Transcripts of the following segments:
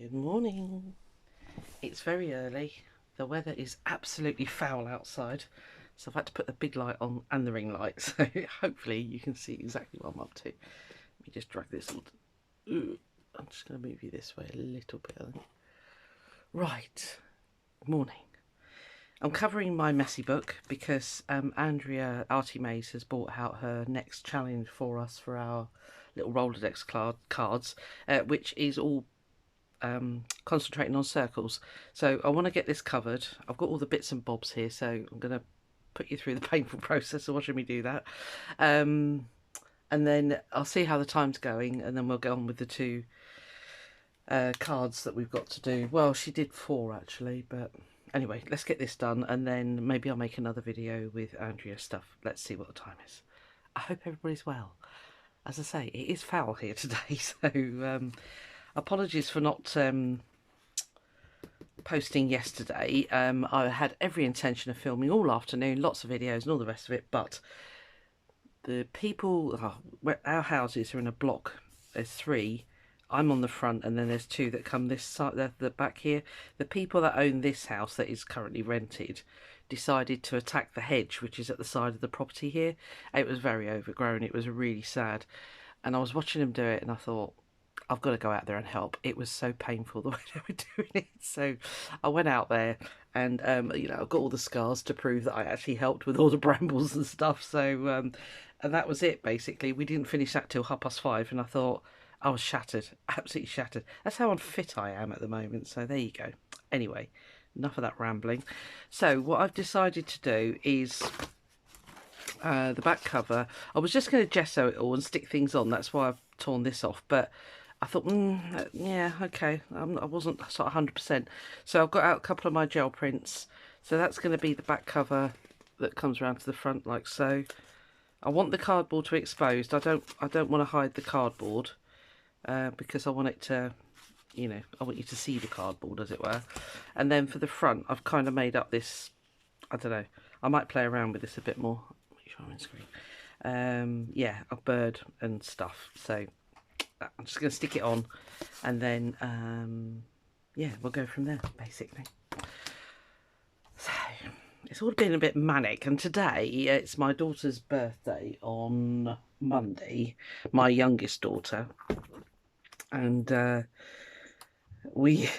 Good morning. It's very early. The weather is absolutely foul outside, so I've had to put the big light on and the ring light, so hopefully you can see exactly what I'm up to. Let me just drag this on. I'm just going to move you this way a little bit. Right. Morning. I'm covering my messy book because Andrea Artimaze has brought out her next challenge for us for our little Rolodex cards, which is all concentrating on circles. So I want to get this covered. I've got all the bits and bobs here, so I'm going to put you through the painful process of watching me do that. And then I'll see how the time's going, and then we'll go on with the two cards that we've got to do. Well, she did 4 actually, but anyway, let's get this done, and then maybe I'll make another video with Andrea stuff. Let's see what the time is. I hope everybody's well. As I say, it is foul here today, so apologies for not posting yesterday. I had every intention of filming all afternoon, lots of videos and all the rest of it, but the people, our houses are in a block. There's 3. I'm on the front, and then there's 2 that come this side, the back here. The people that own this house that is currently rented decided to attack the hedge, which is at the side of the property here. It was very overgrown. It was really sad. And I was watching them do it, and I thought, I've got to go out there and help. It was so painful the way they were doing it. So I went out there, and you know, I've got all the scars to prove that I actually helped with all the brambles and stuff. So and that was it basically. We didn't finish that till 5:30, and I thought I was shattered, absolutely shattered. That's how unfit I am at the moment. So there you go. Anyway, enough of that rambling. So what I've decided to do is the back cover. I was just going to gesso it all and stick things on. That's why I've torn this off, but I thought, yeah, okay. I wasn't sort of 100%. So I've got out a couple of my gel prints. So that's going to be the back cover that comes around to the front like so. I want the cardboard to be exposed. I don't want to hide the cardboard because I want it to, you know, I want you to see the cardboard, as it were. And then for the front, I've kind of made up this, I don't know, I might play around with this a bit more. Make sure I'm in screen. Yeah, a bird and stuff. So I'm just going to stick it on, and then yeah, we'll go from there basically. So it's all been a bit manic, and today it's my daughter's birthday on Monday, my youngest daughter, and we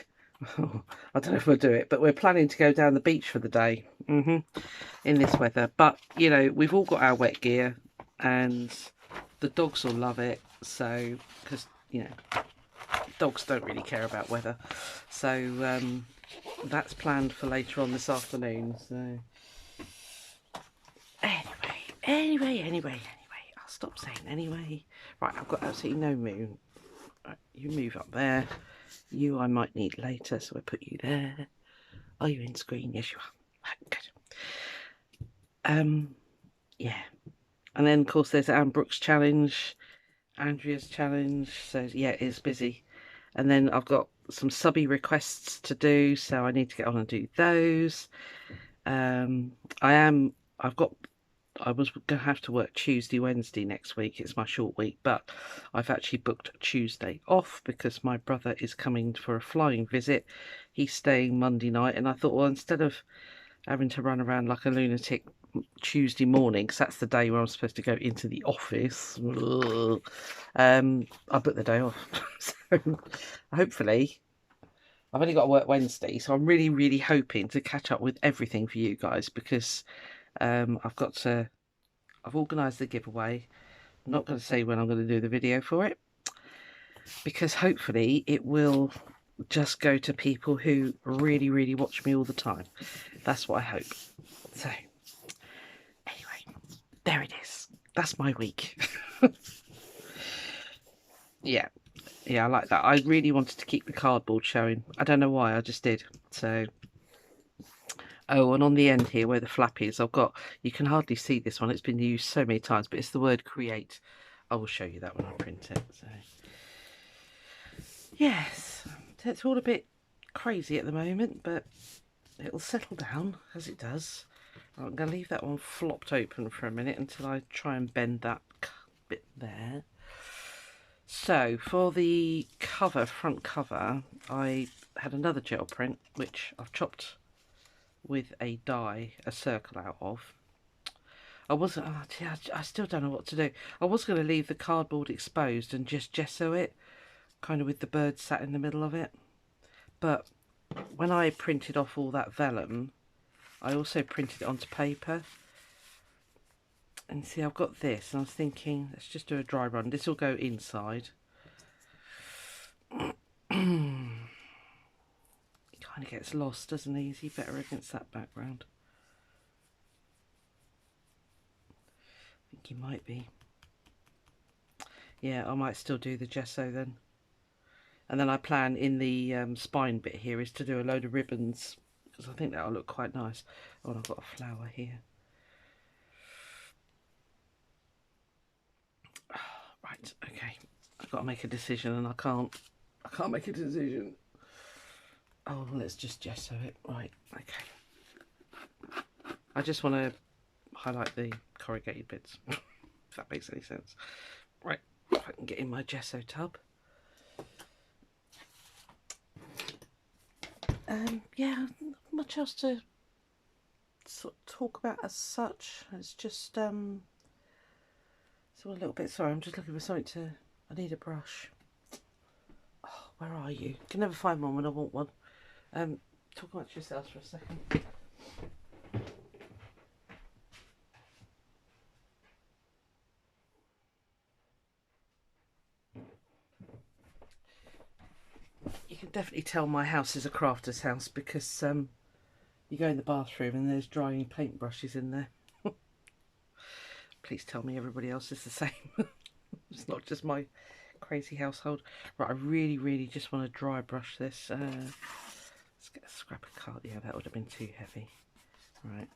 I don't know if we'll do it, but we're planning to go down the beach for the day in this weather. But you know, we've all got our wet gear, and the dogs will love it. So, because you know, dogs don't really care about weather. So that's planned for later on this afternoon. So anyway, I'll stop saying anyway. Right, I've got absolutely no moon. Right, you move up there. You I might need later, so I put you there. Are you in screen? Yes, you are. Right, good. Yeah, and then of course there's Anne Brooks challenge, Andrea's challenge. So yeah, it's busy. And then I've got some subby requests to do, so I need to get on and do those. I was going to have to work Tuesday, Wednesday next week. It's my short week, but I've actually booked Tuesday off because my brother is coming for a flying visit. He's staying Monday night, and I thought, well, instead of having to run around like a lunatic Tuesday morning, because that's the day where I'm supposed to go into the office, I booked the day off. So hopefully, I've only got to work Wednesday, so I'm really, really hoping to catch up with everything for you guys, because I've organised the giveaway. I'm not going to say when I'm going to do the video for it, because hopefully it will just go to people who really, really watch me all the time. That's what I hope. So anyway, there it is. That's my week. Yeah, I like that. I really wanted to keep the cardboard showing. I don't know why, I just did. So oh, and on the end here where the flap is, I've got, you can hardly see this one, it's been used so many times, but it's the word create. I will show you that when I print it. So yes, it's all a bit crazy at the moment, but it'll settle down as it does. I'm going to leave that one flopped open for a minute until I try and bend that bit there. So for the cover, front cover, I had another gel print which I've chopped with a die a circle out of. I wasn't, I still don't know what to do. I was going to leave the cardboard exposed and just gesso it, kind of with the bird sat in the middle of it. But when I printed off all that vellum, I also printed it onto paper. And see, I've got this, and I was thinking, let's just do a dry run. This will go inside. It kind of gets lost, doesn't he? Is he better against that background? I think he might be. Yeah, I might still do the gesso then. And then I plan in the spine bit here is to do a load of ribbons, because I think that'll look quite nice. Oh, and I've got a flower here. Right, okay. I've got to make a decision and I can't make a decision. Oh, let's just gesso it. Right, okay. I just want to highlight the corrugated bits, if that makes any sense. Right, if I can get in my gesso tub. Yeah, not much else to sort of talk about as such. It's just so a little bit. Sorry, I'm just looking for something to. I need a brush. Oh, where are you? Can never find one when I want one. Talk amongst yourselves for a second. You can definitely tell my house is a crafter's house because you go in the bathroom and there's drying paintbrushes in there. Please tell me everybody else is the same. It's not just my crazy household. Right, I really just want to dry brush this. Let's get a scrap of card. Yeah, that would have been too heavy. Right.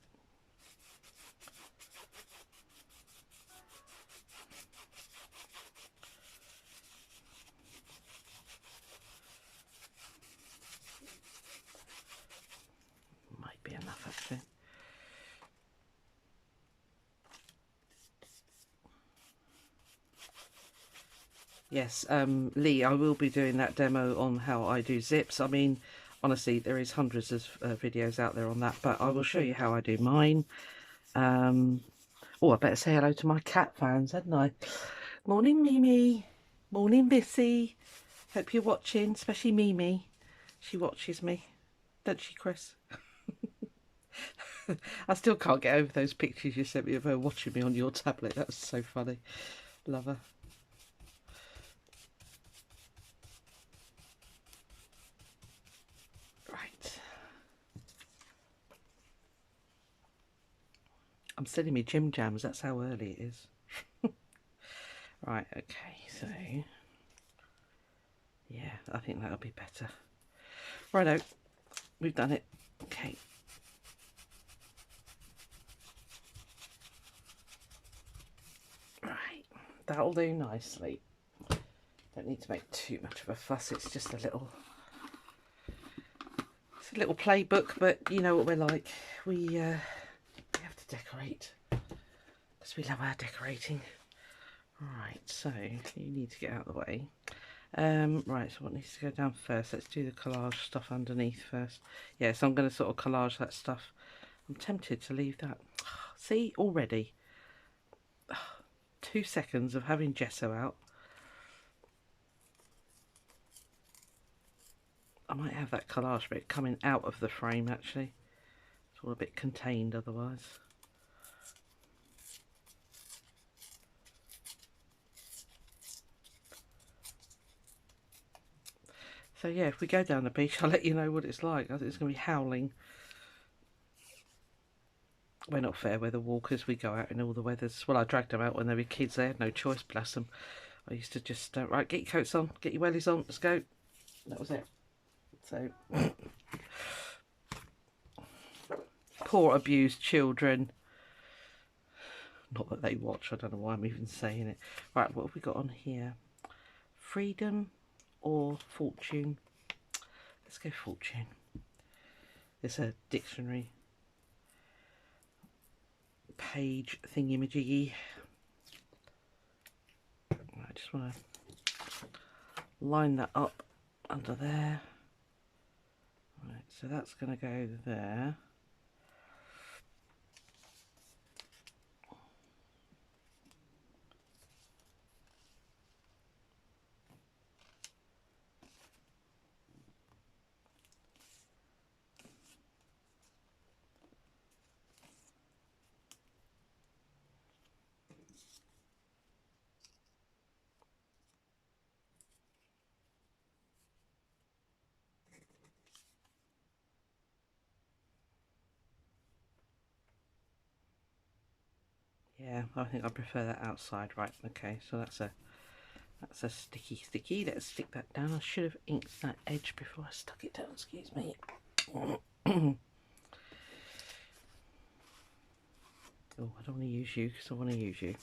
Might be enough actually. Yes, Lee, I will be doing that demo on how I do zips. I mean, honestly, there is hundreds of videos out there on that, but I will show you how I do mine. Oh, I better say hello to my cat fans, hadn't I? Morning, Mimi. Morning, Bissy. Hope you're watching, especially Mimi. She watches me, don't she, Chris? I still can't get over those pictures you sent me of her watching me on your tablet. That was so funny. Love her. Right. I'm sending me Jim Jams. That's how early it is. Right, okay, so yeah, I think that'll be better. Righto, we've done it. Okay. Right, that'll do nicely. Don't need to make too much of a fuss. It's just a little playbook, but you know what we're like. We have to decorate because we love our decorating. Right, so you need to get out of the way. Right, so what needs to go down first? Let's do the collage stuff underneath first. Yeah, so I'm going to sort of collage that stuff. I'm tempted to leave that. See, already 2 seconds of having gesso out. I might have that collage bit coming out of the frame actually. It's all a bit contained otherwise. So yeah, if we go down the beach, I'll let you know what it's like. I think it's going to be howling. We're not fair weather walkers. We go out in all the weathers. Well, I dragged them out when they were kids. They had no choice, bless them. I used to just, right, get your coats on, get your wellies on, let's go. That was it. So, poor abused children. Not that they watch, I don't know why I'm even saying it. Right, what have we got on here? Freedom or fortune? Let's go fortune. It's a dictionary page thingy-majiggy. I just want to line that up under there. Right, so that's going to go there. Yeah, I think I prefer that outside. Right, okay, so that's a sticky. Let's stick that down. I should have inked that edge before I stuck it down, excuse me. Oh, I don't want to use you because I want to use you.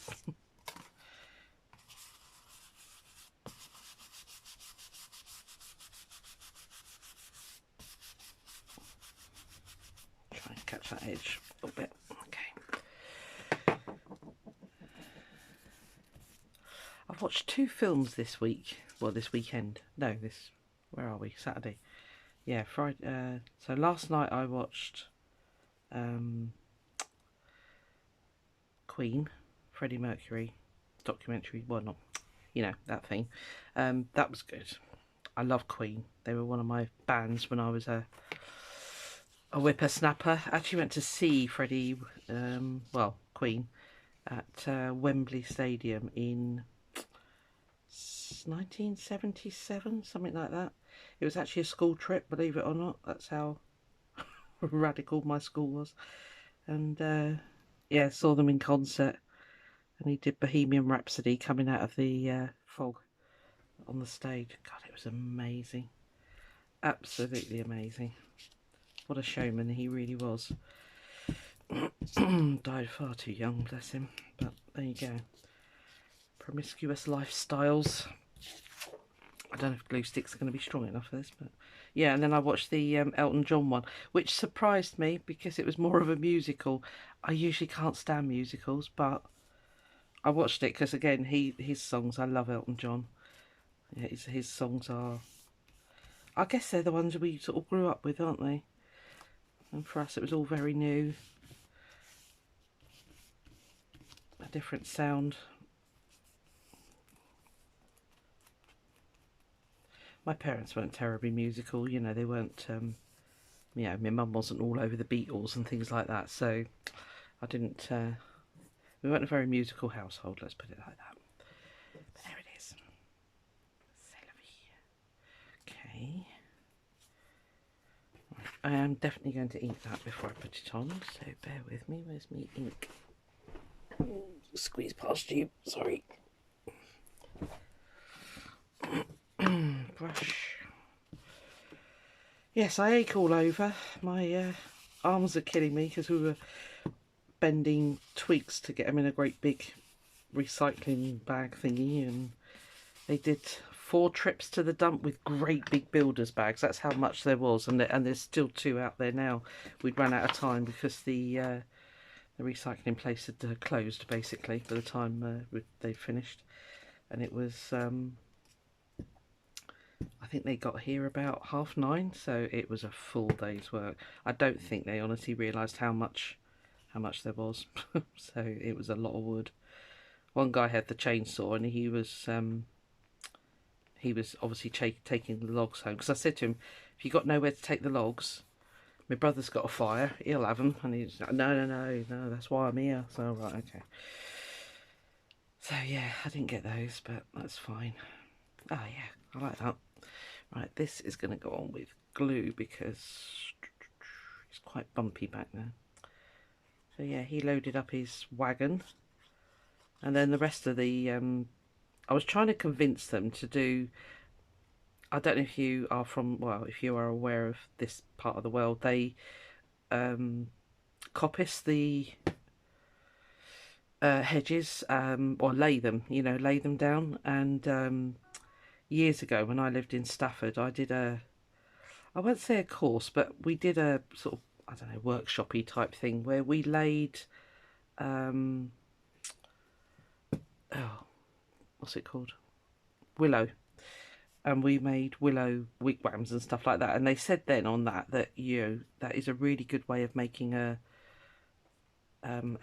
Try and catch that edge a little bit. Okay. I've watched 2 films this week. Well, this weekend. No, where are we? Saturday. Yeah, Friday. So last night I watched Queen, Freddie Mercury documentary. Well, not, you know, that thing. That was good. I love Queen. They were one of my bands when I was a whippersnapper. Actually went to see Freddie, Queen, at Wembley Stadium in 1977, something like that. It was actually a school trip, believe it or not. That's how radical my school was. And yeah, saw them in concert, and he did Bohemian Rhapsody coming out of the fog on the stage. God, it was amazing. Absolutely amazing. What a showman he really was. Died far too young, bless him. But there you go. Promiscuous lifestyles. I don't know if glue sticks are going to be strong enough for this, but yeah. And then I watched the Elton John one, which surprised me because it was more of a musical. I usually can't stand musicals, but I watched it because, again, his songs. I love Elton John. Yeah, his songs are, I guess they're the ones we sort of grew up with, aren't they? And for us, it was all very new, a different sound. My parents weren't terribly musical, you know, they weren't, you know, my mum wasn't all over the Beatles and things like that, so I didn't, we weren't a very musical household, let's put it like that. But there it is. Okay. Right. I am definitely going to ink that before I put it on, so bear with me. Where's my ink? Squeeze past you, sorry. Brush. Yes, I ache all over. My arms are killing me because we were bending twigs to get them in a great big recycling bag thingy, and they did 4 trips to the dump with great big builder's bags. That's how much there was, and there's still 2 out there now. We'd run out of time because the recycling place had closed basically by the time they finished, and it was I think they got here about 9:30, so it was a full day's work. I don't think they honestly realised how much there was. So it was a lot of wood. One guy had the chainsaw, and he was obviously taking the logs home, because I said to him, if you got nowhere to take the logs, my brother's got a fire, he'll have them. And he's like, no, that's why I'm here. So right, okay. So yeah, I didn't get those, but that's fine. Oh yeah, I like that. Right, this is going to go on with glue because it's quite bumpy back there. So yeah, he loaded up his wagon, and then the rest of the I was trying to convince them to do, I don't know if you are if you are aware of this part of the world, they coppice the hedges, or lay them down. And years ago when I lived in Stafford, I did I won't say a course, but we did a sort of, I don't know, workshopy type thing where we laid, what's it called? Willow. and we made willow wigwams and stuff like that. And they said then on that that is a really good way of making a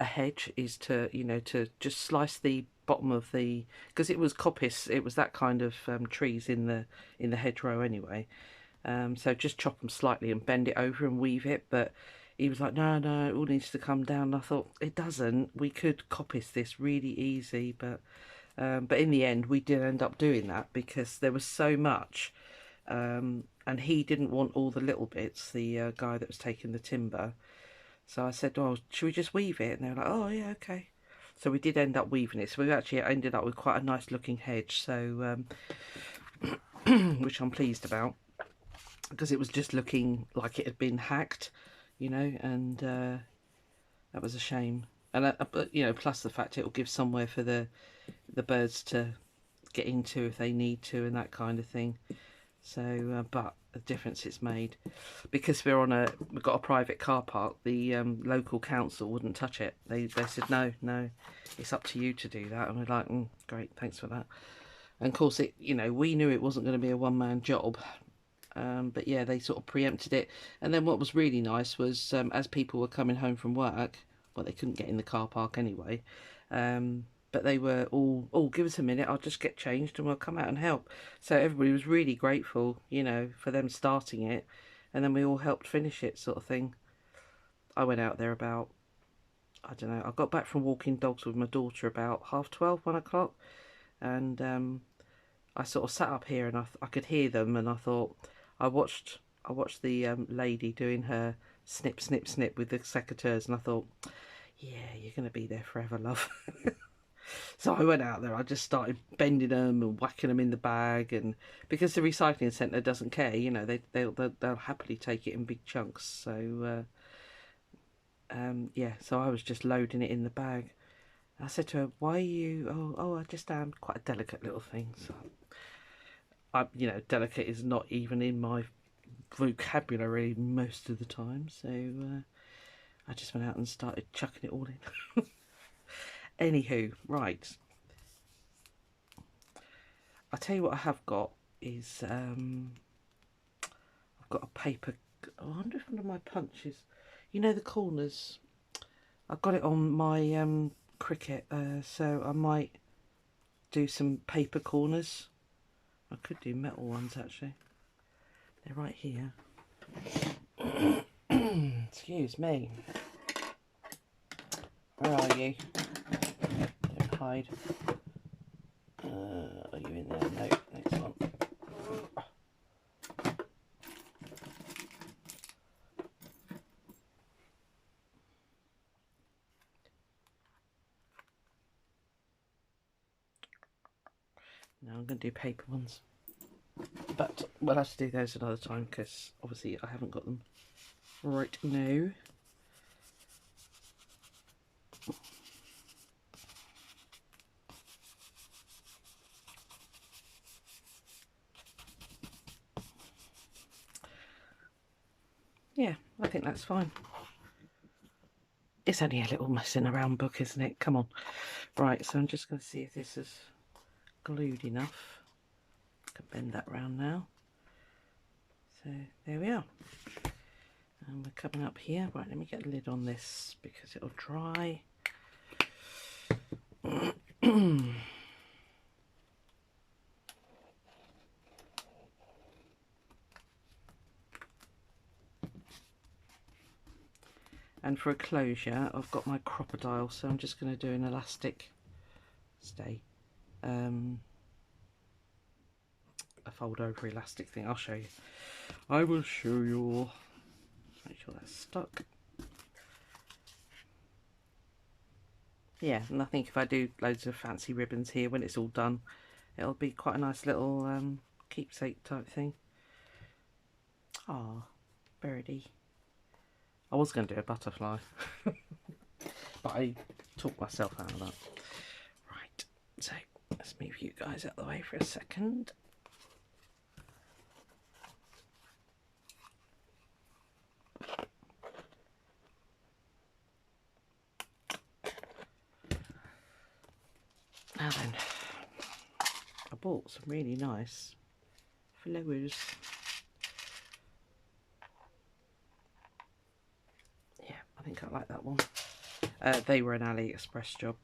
hedge, is to to just slice the bottom of the, because it was coppice, it was that kind of trees in the hedgerow anyway. So just chop them slightly and bend it over and weave it. But he was like, no, no, it all needs to come down. And I thought, it doesn't. We could coppice this really easy, but in the end, we did end up doing that because there was so much, and he didn't want all the little bits. The guy that was taking the timber. So I said, "Oh, should we just weave it?" And they were like, "Oh, yeah, okay." So we did end up weaving it. So we actually ended up with quite a nice looking hedge. So which I'm pleased about, because it was just looking like it had been hacked, and that was a shame. And but plus the fact it will give somewhere for the birds to get into if they need to, and that kind of thing. So but the difference it's made, because we've got a private car park. The local council wouldn't touch it. They said no, it's up to you to do that. And we're like, great, thanks for that. And of course we knew it wasn't going to be a one-man job. But yeah, they sort of preempted it. And then what was really nice was, as people were coming home from work, well, they couldn't get in the car park anyway, but they were all, "Oh, give us a minute, I'll just get changed and we'll come out and help." So everybody was really grateful, for them starting it, and then we all helped finish it, sort of thing. I went out there about, I don't know, I got back from walking dogs with my daughter about 12:30, 1 o'clock, and I sort of sat up here and I could hear them, and I thought, I watched the lady doing her snip, snip, snip with the secateurs, and I thought, yeah, you're going to be there forever, love. So I went out there, I just started bending them and whacking them in the bag, and because the recycling centre doesn't care, they'll happily take it in big chunks. So yeah, so I was just loading it in the bag. I said to her, "Why are you?" "Oh, I just am quite a delicate little thing." So delicate is not even in my vocabulary most of the time. So I just went out and started chucking it all in. Anywho, right. I'll tell you what I have got is I've got a paper. I wonder if one of my punches, the corners, I've got it on my cricket, so I might do some paper corners. I could do metal ones actually. They're right here. Excuse me. Where are you? Don't hide. Are you in there? No, next one. No, I'm going to do paper ones. But we'll have to do those another time, because obviously I haven't got them right now. Yeah, I think that's fine. It's only a little messing around book, isn't it? Come on. Right, so I'm just going to see if this is glued enough. I can bend that round now. So there we are. And we're coming up here. Right, let me get a lid on this because it'll dry. And for a closure, I've got my crocodile, so I'm just going to do an elastic stay. A fold over elastic thing. I'll show you. I will show you. Make sure that's stuck. Yeah, and I think if I do loads of fancy ribbons here, when it's all done, it'll be quite a nice little keepsake type thing. Ah, birdie. I was going to do a butterfly, but I talked myself out of that. Right, so let's move you guys out of the way for a second. Now then, I bought some really nice flowers. Yeah, I think I like that one. They were an AliExpress job.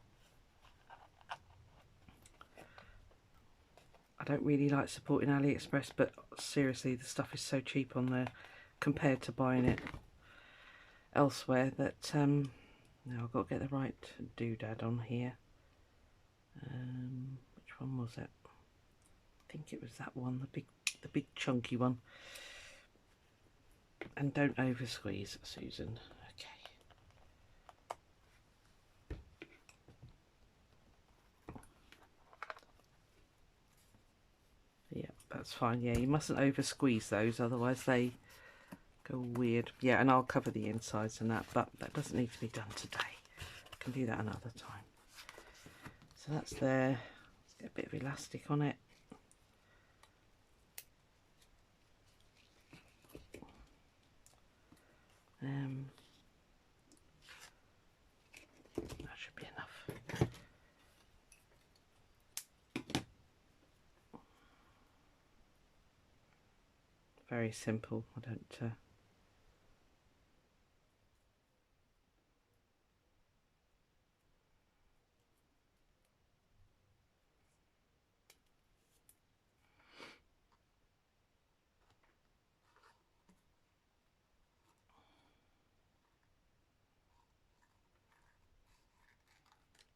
I don't really like supporting AliExpress, but seriously, the stuff is so cheap on there compared to buying it elsewhere that now I've got to get the right doodad on here. Which one was it? I think it was that one, the big chunky one. And don't over squeeze, Susan. Okay. Yeah, that's fine. Yeah, you mustn't over squeeze those, otherwise they go weird. Yeah, and I'll cover the insides and that, but that doesn't need to be done today. I can do that another time. So that's there. Let's get a bit of elastic on it. That should be enough. Very simple. I don't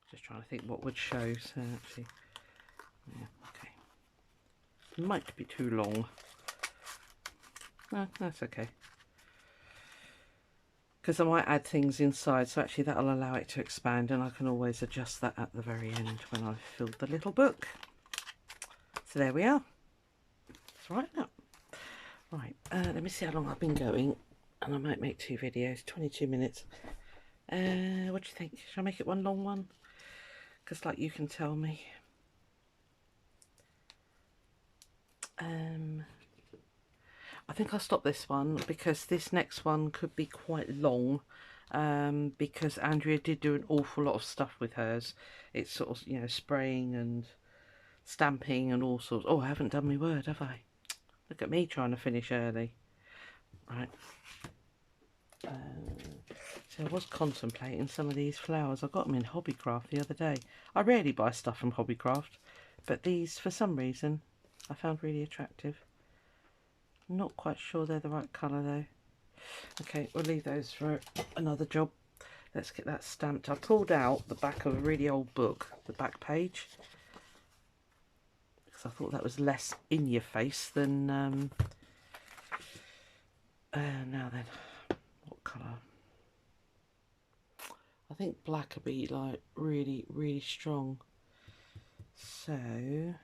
just trying to think what would show. So actually, yeah, okay. It might be too long. No, that's okay. Because I might add things inside, so actually that'll allow it to expand, and I can always adjust that at the very end when I've filled the little book. So there we are. It's right now. Right, let me see how long I've been going, and I might make 2 videos, 22 minutes. What do you think? Shall I make it one long one? Because like you can tell me. I think I'll stop this one because this next one could be quite long, because Andrea did do an awful lot of stuff with hers. It's sort of, you know, spraying and stamping and all sorts. Oh, I haven't done my word, have I? Look at me trying to finish early. Right. So I was contemplating some of these flowers. I got them in Hobbycraft the other day. I rarely buy stuff from Hobbycraft, but these, for some reason, I found really attractive. Not quite sure they're the right colour though. Okay, we'll leave those for another job. Let's get that stamped. I pulled out the back of a really old book, the back page, because I thought that was less in your face than now then, what colour? I think black would be like really strong, so I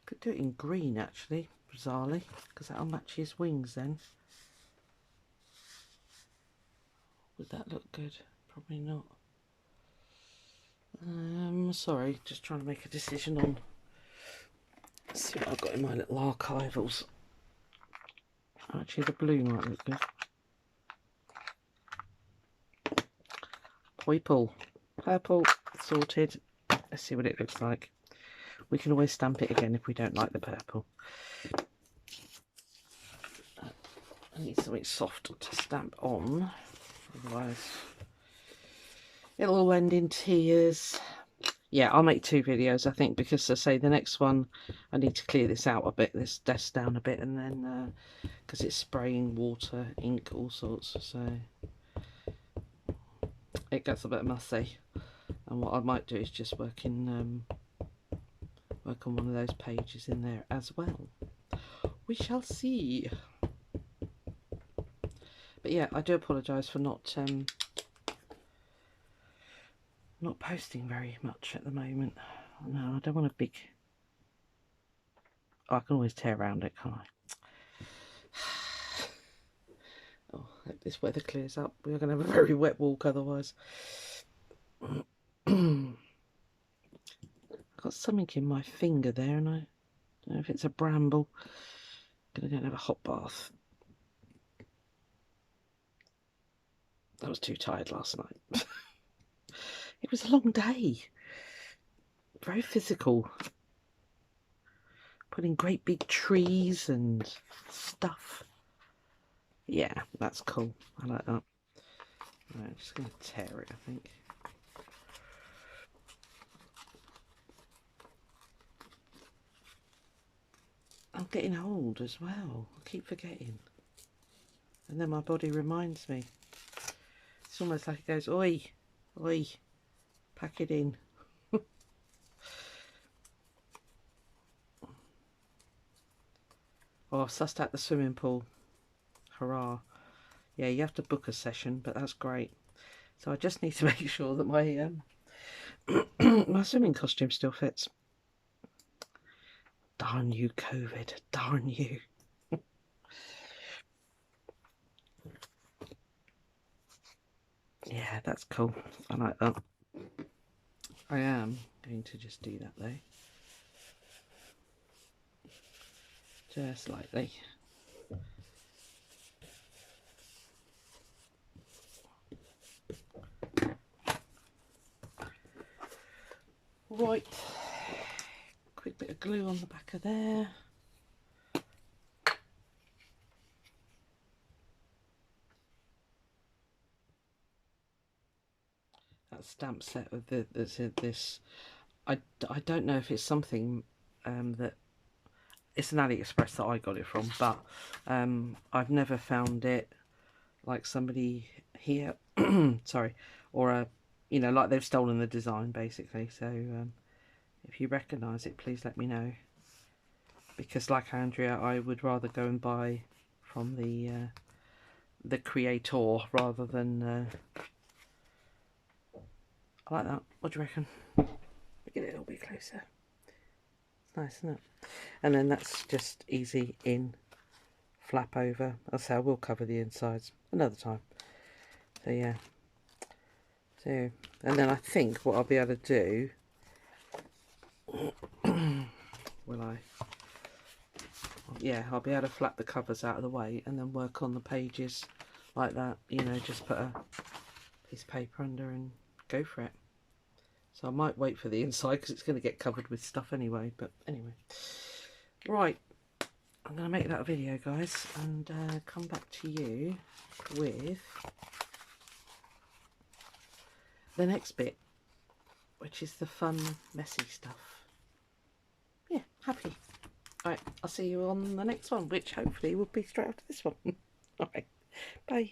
could do it in green actually, bizarrely, because that'll match his wings then. Would that look good? Probably not. Sorry, just trying to make a decision on. Let's see what I've got in my little archivals. Actually, the blue might look good. Purple, sorted. Let's see what it looks like. We can always stamp it again if we don't like the purple. I need something soft to stamp on, otherwise it'll all end in tears. Yeah, I'll make 2 videos I think, because I say the next one I need to clear this out a bit, this desk down a bit, and then because it's spraying water, ink, all sorts, so it gets a bit messy. And what I might do is just work on one of those pages in there as well. We shall see. But yeah, I do apologise for not posting very much at the moment. No, I don't want a big... Oh, I can always tear around it, can't I? Oh, I hope this weather clears up. We're going to have a very wet walk otherwise. I've got something in my finger there, and I don't know if it's a bramble. I'm going to go and have a hot bath. I was too tired last night. It was a long day. Very physical. put in great big trees and stuff. Yeah, that's cool. I like that. Right, I'm just going to tear it, I think. I'm getting old as well. I keep forgetting. And then my body reminds me. It's almost like it goes, oi, oi, pack it in. Oh, I've sussed out the swimming pool. Hurrah. Yeah, you have to book a session, but that's great. So I just need to make sure that my my swimming costume still fits. Darn you, COVID. Darn you. Yeah, that's cool. I like that. I am going to just do that though. Just lightly. Right. Quick bit of glue on the back of there. That stamp set of this. I don't know if it's something that it's an AliExpress that I got it from, but I've never found it like somebody here, sorry, or a, you know, like they've stolen the design basically. So if you recognise it, please let me know, because like Andrea, I would rather go and buy from the creator rather than. I like that. What do you reckon? Get it a little bit closer. It's nice, isn't it? And then that's just easy in, flap over. I'll say I will cover the insides another time. So yeah. So, and then I think what I'll be able to do, will I? Yeah, I'll be able to flap the covers out of the way and then work on the pages like that. You know, just put a piece of paper under and go for it. So I might wait for the inside because it's going to get covered with stuff anyway. But anyway, right, I'm going to make that a video, guys, and come back to you with the next bit, which is the fun, messy stuff. Yeah, happy. Right, I'll see you on the next one, which hopefully will be straight after this one. Alright, bye.